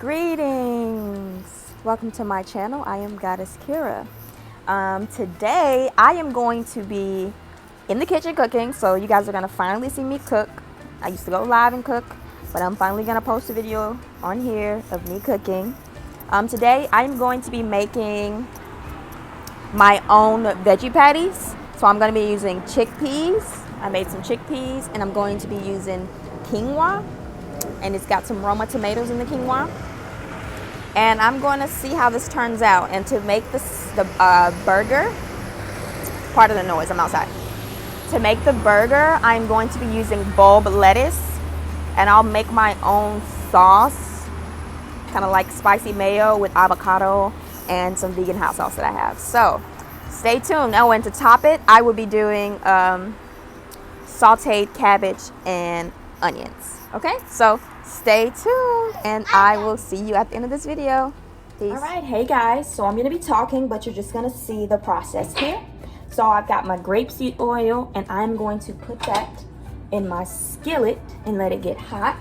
Greetings! Welcome to my channel. I am Goddess Kyrra. Today I am going to be in the kitchen cooking, so you guys are going to finally see me cook. I used to go live and cook, but I'm finally going to post a video on here of me cooking. Today I'm going to be making my own veggie patties. So I'm going to be using chickpeas. I made some chickpeas, and I'm going to be using quinoa, and it's got some Roma tomatoes in the quinoa. And I'm going to see how this turns out. And to make the burger, part of the noise, I'm outside. To make the burger, I'm going to be using bulb lettuce, and I'll make my own sauce, kind of like spicy mayo with avocado and some vegan hot sauce that I have. So stay tuned. Oh, and to top it, I will be doing sauteed cabbage and onions. Okay, so stay tuned, and I will see you at the end of this video. Peace. All right, hey guys, so I'm going to be talking, but you're just going to see the process here. So I've got my grapeseed oil, and I'm going to put that in my skillet and let it get hot.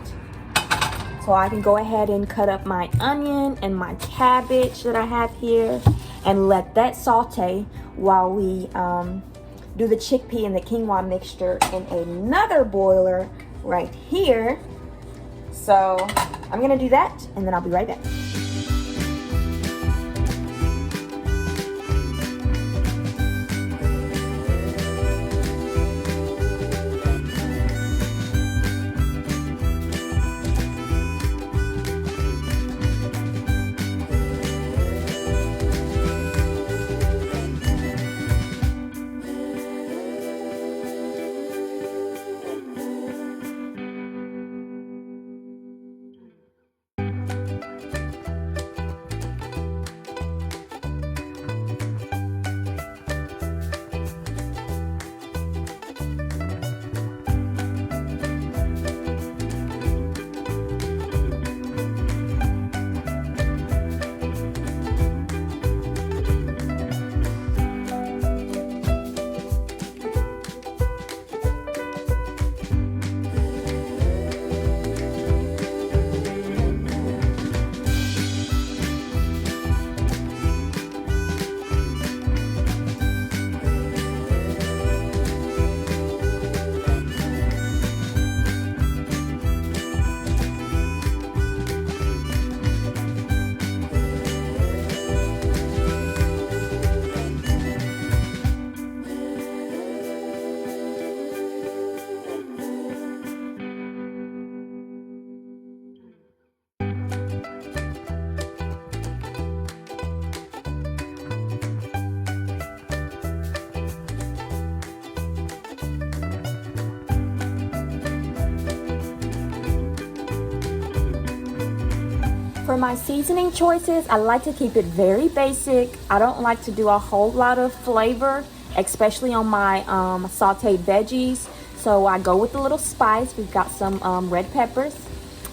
So I can go ahead and cut up my onion and my cabbage that I have here and let that saute while we do the chickpea and the quinoa mixture in another boiler right here. So I'm gonna do that, and then I'll be right back. For my seasoning choices, I like to keep it very basic. I don't like to do a whole lot of flavor, especially on my sauteed veggies. So I go with a little spice. We've got some red peppers,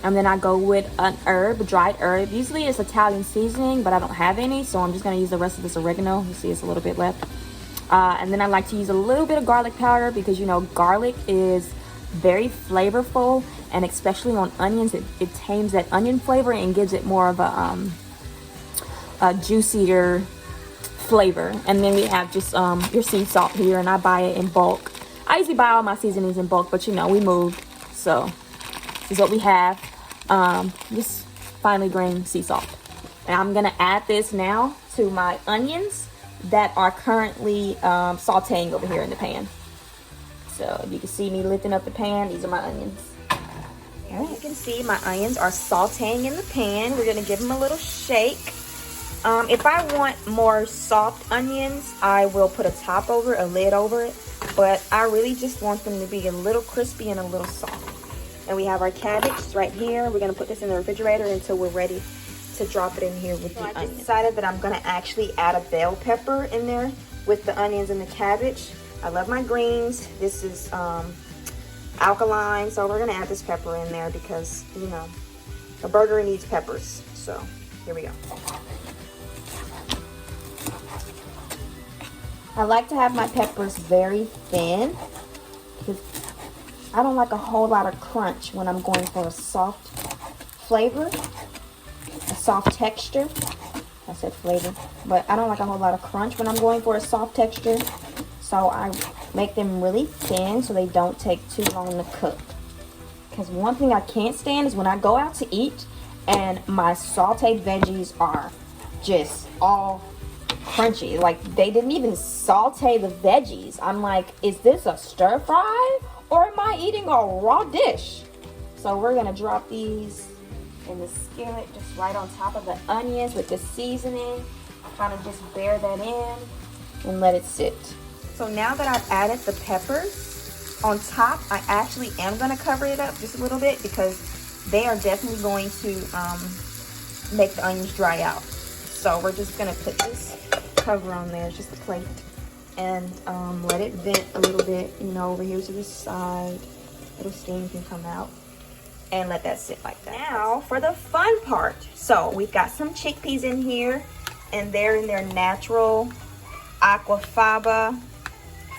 and then I go with an herb, a dried herb. Usually it's Italian seasoning, but I don't have any, so I'm just gonna use the rest of this oregano. You see it's a little bit left. And then I like to use a little bit of garlic powder because, you know, garlic is very flavorful, and especially on onions, it tames that onion flavor and gives it more of a juicier flavor. And then we have just your sea salt here, and I buy it in bulk. I usually buy all my seasonings in bulk, but you know, we moved, so this is what we have. Just finely grained sea salt. And I'm gonna add this now to my onions that are currently sauteing over here in the pan. So you can see me lifting up the pan. These are my onions. All right, you can see my onions are sauteing in the pan. We're gonna give them a little shake. If I want more soft onions, I will put a top over it, a lid over it. But I really just want them to be a little crispy and a little soft. And we have our cabbage right here. We're gonna put this in the refrigerator until we're ready to drop it in here with the onions. I decided that I'm gonna actually add a bell pepper in there with the onions and the cabbage. I love my greens. This is alkaline, so we're gonna add this pepper in there because, you know, a burger needs peppers. So here we go. I like to have my peppers very thin because I don't like a whole lot of crunch when I'm going for a soft flavor. soft texture. I said flavor, but I don't like a whole lot of crunch when I'm going for a soft texture. So I make them really thin so they don't take too long to cook. Because one thing I can't stand is when I go out to eat and my sauteed veggies are just all crunchy. Like, they didn't even saute the veggies. I'm like, is this a stir fry or am I eating a raw dish? So we're gonna drop these in the skillet just right on top of the onions with the seasoning. Kind of just bear that in and let it sit. So now that I've added the peppers on top, I actually am gonna cover it up just a little bit because they are definitely going to make the onions dry out. So we're just gonna put this cover on there, just a plate, and let it vent a little bit, you know, over here to the side. Little steam can come out, and let that sit like that. Now for the fun part. So we've got some chickpeas in here, and they're in their natural aquafaba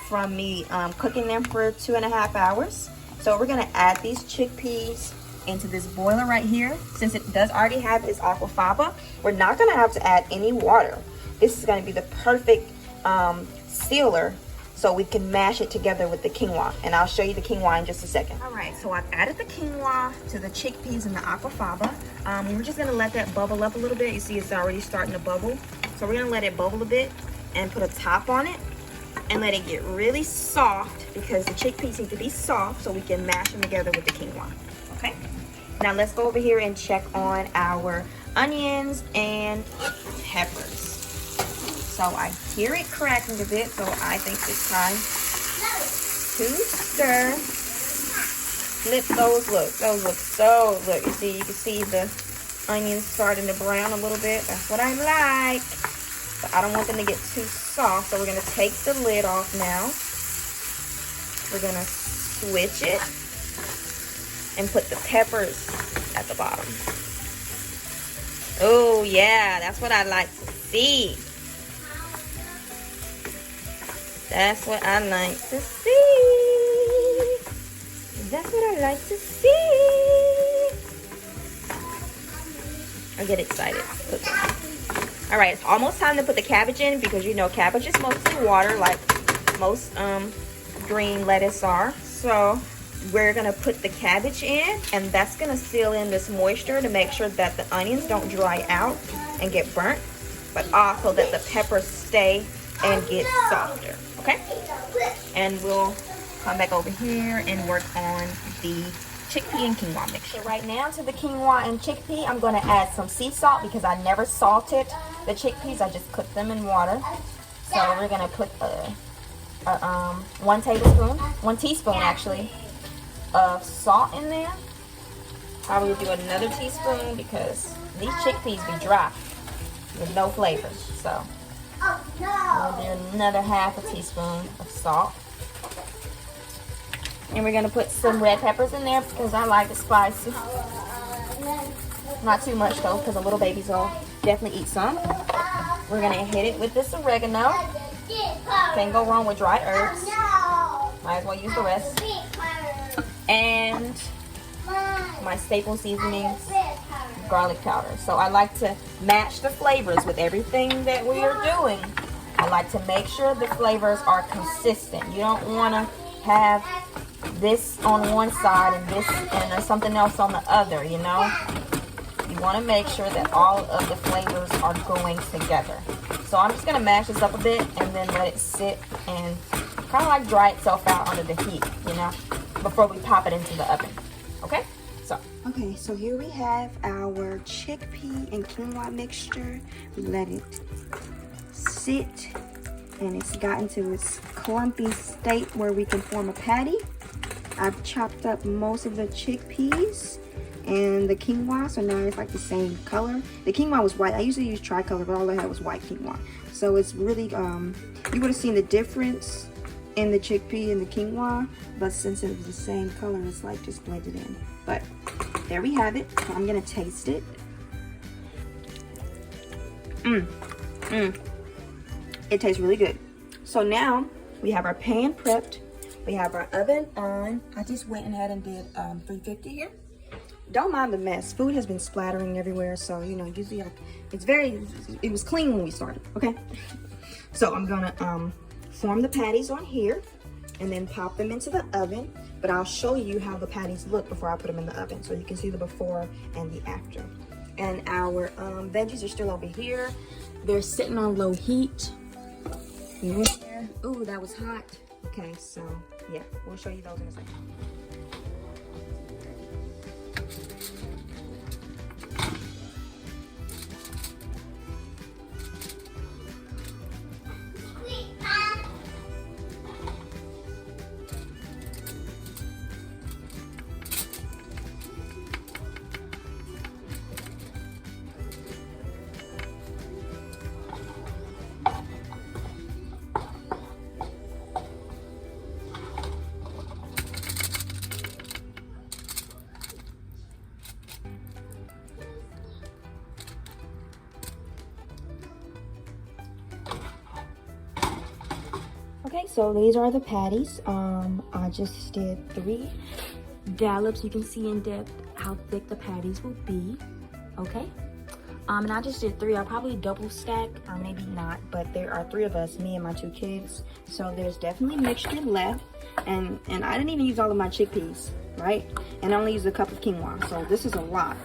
from me cooking them for 2.5 hours. So we're gonna add these chickpeas into this boiler right here. Since it does already have its aquafaba, we're not gonna have to add any water. This is gonna be the perfect sealer so we can mash it together with the quinoa. And I'll show you the quinoa in just a second. All right, so I've added the quinoa to the chickpeas and the aquafaba. We're just gonna let that bubble up a little bit. You see it's already starting to bubble. So we're gonna let it bubble a bit and put a top on it and let it get really soft because the chickpeas need to be soft so we can mash them together with the quinoa. Okay, now let's go over here and check on our onions and peppers. So I hear it cracking a bit, so I think it's time to stir. Flip those, those look so, look, you can see the onions starting to brown a little bit. That's what I like. But I don't want them to get too soft, so we're gonna take the lid off now. We're gonna switch it and put the peppers at the bottom. Oh yeah, that's what I like to see. That's what I like to see. That's what I like to see. I get excited. All right, it's almost time to put the cabbage in because you know cabbage is mostly water like most green lettuce are. So we're gonna put the cabbage in, and that's gonna seal in this moisture to make sure that the onions don't dry out and get burnt, but also that the peppers stay and get softer. Okay, and we'll come back over here and work on the chickpea and quinoa mixture. So right now to the quinoa and chickpea, I'm going to add some sea salt because I never salted the chickpeas. I just cooked them in water. So we're going to put 1 teaspoon actually, of salt in there. Probably do another teaspoon because these chickpeas be dry with no flavor. So I'll do another half a teaspoon of salt. And we're going to put some red peppers in there because I like it spicy. Not too much though because the little babies will definitely eat some. We're going to hit it with this oregano. Can't go wrong with dried herbs. Might as well use the rest. And my staple seasonings, garlic powder. So I like to match the flavors with everything that we are doing. I like to make sure the flavors are consistent. You don't want to have this on one side and this and there's something else on the other, you know. You want to make sure that all of the flavors are going together. So I'm just going to mash this up a bit and then let it sit and kind of like dry itself out under the heat, you know, before we pop it into the oven. Okay, so here we have our chickpea and quinoa mixture. We let it sit and it's gotten to its clumpy state where we can form a patty. I've chopped up most of the chickpeas and the quinoa, so now it's like the same color. The quinoa was white. I usually use tricolor, but all I had was white quinoa. So it's really, you would have seen the difference in the chickpea and the quinoa, but since it was the same color, it's like just blended in. But there we have it. So I'm gonna taste it. It tastes really good. So now we have our pan prepped. We have our oven on. I just went ahead and did 350 here. don't mind the mess. Food has been splattering everywhere, so you know, usually it was clean when we started, okay? So I'm gonna form the patties on here and then pop them into the oven, but I'll show you how the patties look before I put them in the oven, so you can see the before and the after. And our veggies are still over here. They're sitting on low heat. Ooh, that was hot. Okay, so yeah, we'll show you those in a second. Okay, so these are the patties. I just did 3 dollops. You can see in depth how thick the patties will be. Okay, and I just did 3. I'll probably double stack, or maybe not, but there are 3 of us, me and my 2 kids, so there's definitely mixture left. And I didn't even use all of my chickpeas, right? And I only used a cup of quinoa, so this is a lot,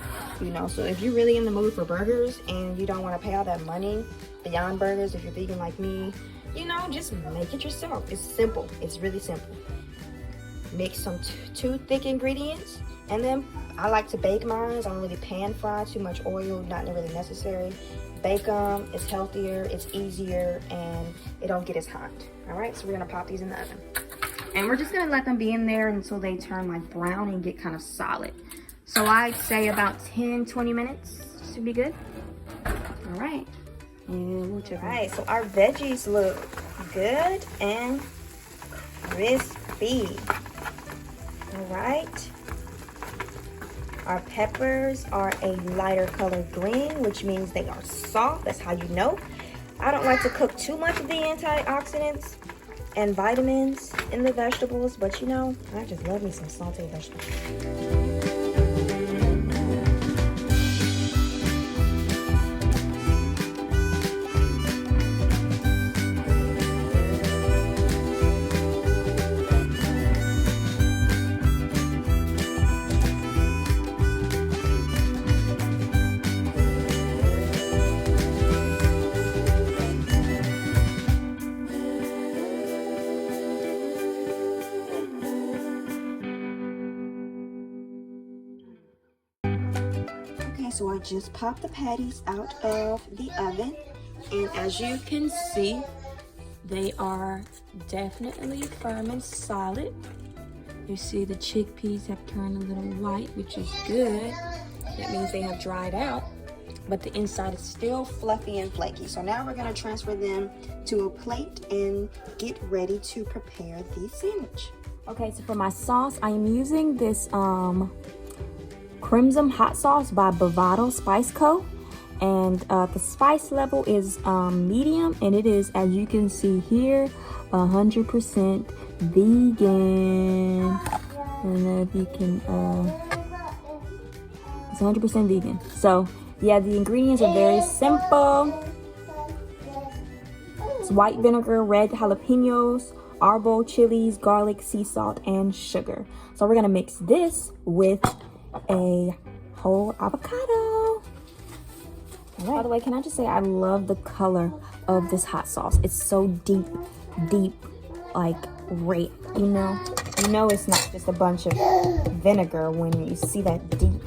you know. So if you're really in the mood for burgers and you don't want to pay all that money beyond burgers, if you're vegan like me, you know, just make it yourself. It's simple. It's really simple. Mix some 2 thick ingredients, and then I like to bake mine. I don't really pan fry, too much oil, not really necessary. Bake them. It's healthier, it's easier, and it don't get as hot. All right, so we're gonna pop these in the oven, and we're just gonna let them be in there until they turn like brown and get kind of solid. So I'd say about 10-20 minutes should be good. All right. Alright, so our veggies look good and crispy. Alright. Our peppers are a lighter color green, which means they are soft. That's how you know. I don't like to cook too much of the antioxidants and vitamins in the vegetables, but you know, I just love me some sauteed vegetables. So I just popped the patties out of the oven, and as you can see, they are definitely firm and solid. You see the chickpeas have turned a little white, which is good. That means they have dried out, but the inside is still fluffy and flaky. So now we're gonna transfer them to a plate and get ready to prepare the sandwich. Okay, so for my sauce, I am using this Crimson hot sauce by Bravado Spice Co. And the spice level is medium, and it is, as you can see here, 100% vegan. And if you can, it's 100% vegan. So yeah, the ingredients are very simple. It's white vinegar, red jalapenos, arbol chilies, garlic, sea salt, and sugar. So we're gonna mix this with a whole avocado. By the way, can I just say I love the color of this hot sauce. It's so deep, like red. You know it's not just a bunch of vinegar when you see that deep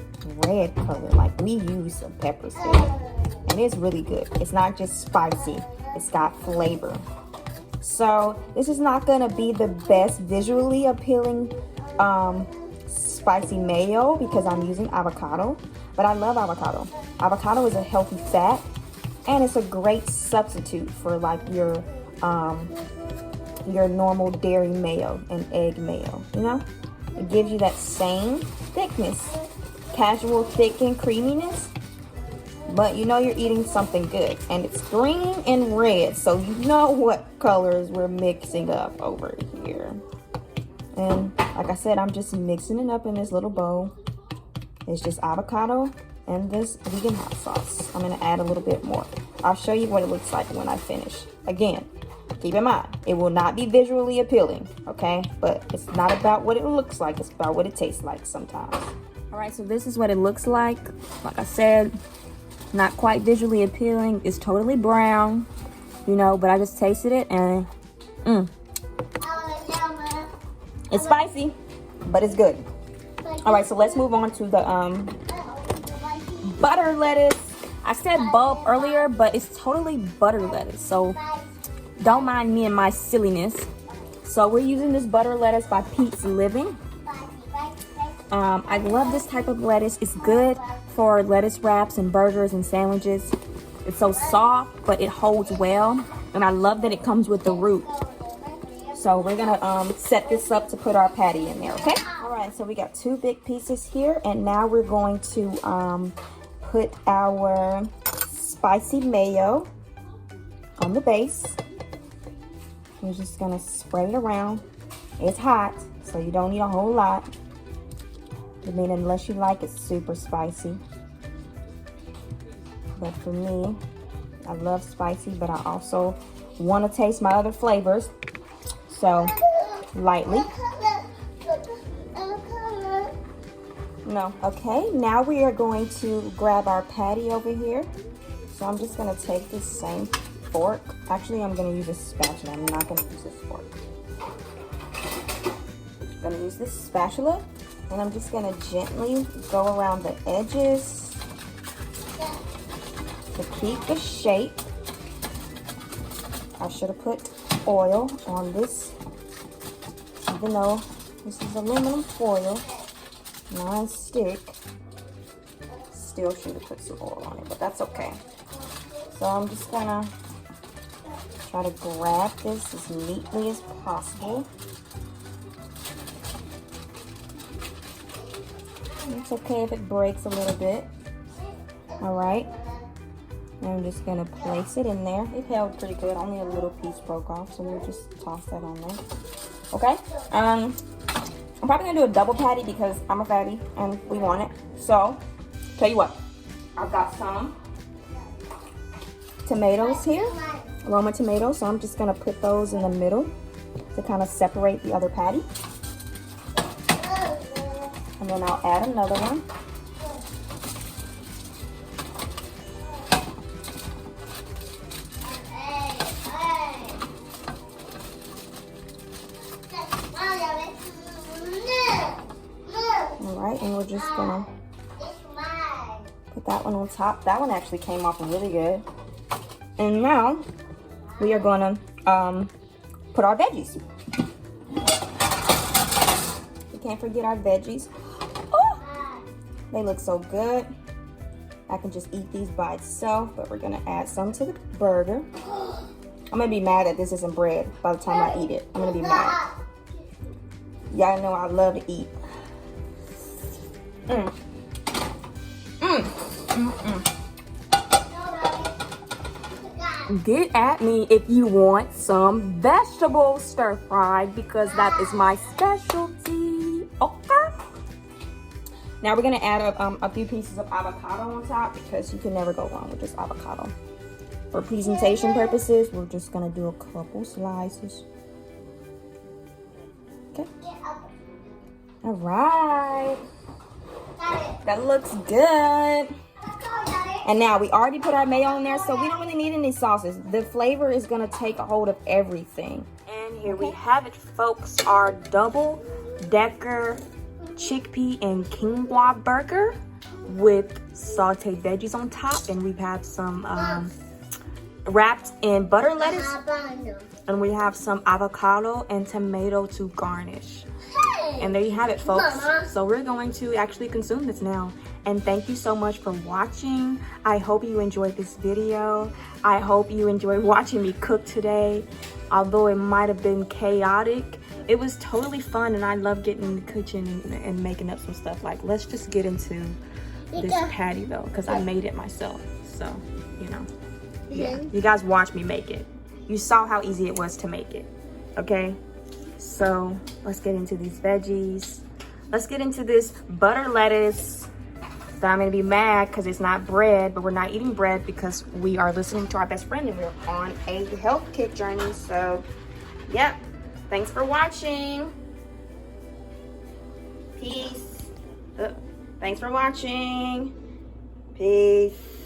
red color. Like, we use some peppers here, and it's really good. It's not just spicy, it's got flavor. So this is not gonna be the best visually appealing spicy mayo because I'm using avocado, but I love avocado. Avocado is a healthy fat, and it's a great substitute for like your normal dairy mayo and egg mayo. You know, it gives you that same thickness, casual thick and creaminess, but you know you're eating something good. And it's green and red, so you know what colors we're mixing up over here. And like I said, I'm just mixing it up in this little bowl. is just avocado and this vegan hot sauce. I'm gonna add a little bit more. I'll show you what it looks like when I finish. Again, keep in mind, it will not be visually appealing, okay? But it's not about what it looks like, it's about what it tastes like sometimes. All right, so this is what it looks like. Like I said, not quite visually appealing. It's totally brown, you know, but I just tasted it and it's spicy, but it's good. All right, so let's move on to the butter lettuce. I said bulb earlier, but it's totally butter lettuce, so don't mind me and my silliness. So we're using this butter lettuce by Pete's Living. I love this type of lettuce. It's good for lettuce wraps and burgers and sandwiches. It's so soft, but it holds well. And I love that it comes with the root. So we're gonna set this up to put our patty in there, okay? All right, so we got 2 big pieces here, and now we're going to put our spicy mayo on the base. We're just gonna spread it around. It's hot, so you don't need a whole lot. I mean, unless you like it super spicy. But for me, I love spicy, but I also want to taste my other flavors. So, lightly. No, okay. Now we are going to grab our patty over here. So I'm just going to take this same fork. Actually, I'm going to use a spatula. I'm not going to use this fork. I'm going to use this spatula. And I'm just going to gently go around the edges to keep the shape. I should have put oil on this, even though this is aluminum foil, non-stick. Still should have put some oil on it, but that's okay. So I'm just going to try to grab this as neatly as possible. It's okay if it breaks a little bit. All right. And I'm just gonna place it in there. It held pretty good. Only a little piece broke off, so we'll just toss that on there. Okay. I'm probably gonna do a double patty because I'm a fatty and we want it. So, tell you what, I've got some tomatoes here, Roma tomatoes. So I'm just gonna put those in the middle to kind of separate the other patty. And then I'll add another one. All right, and we're just gonna put that one on top. That one actually came off really good. And now we are gonna put our veggies. We can't forget our veggies. They look so good. I can just eat these by itself, but we're gonna add some to the burger. I'm gonna be mad that this isn't bread by the time I eat it. I'm gonna be mad. Y'all know I love to eat. Get at me if you want some vegetables stir fried, because that is my specialty. Okay. Now we're gonna add a few pieces of avocado on top, because you can never go wrong with just avocado. For presentation purposes, we're just gonna do a couple slices. Okay. All right. That looks good. And now we already put our mayo in there, so we don't really need any sauces. The flavor is gonna take a hold of everything. And here we have it, folks, our double decker chickpea and quinoa burger with sauteed veggies on top, and we have some wrapped in butter lettuce, and we have some avocado and tomato to garnish. And there you have it, folks. So we're going to actually consume this now. And thank you so much for watching. I hope you enjoyed this video. I hope you enjoyed watching me cook today. Although it might have been chaotic, it was totally fun, and I love getting in the kitchen and making up some stuff. Like, let's just get into this patty though, because I made it myself. So, you know, yeah, you guys watch me make it. You saw how easy it was to make it, okay? So let's get into these veggies. Let's get into this butter lettuce then I'm gonna be mad because it's not bread, but we're not eating bread because we are listening to our best friend and we're on a health kick journey. So, yep. Thanks for watching. Peace. Thanks for watching. Peace.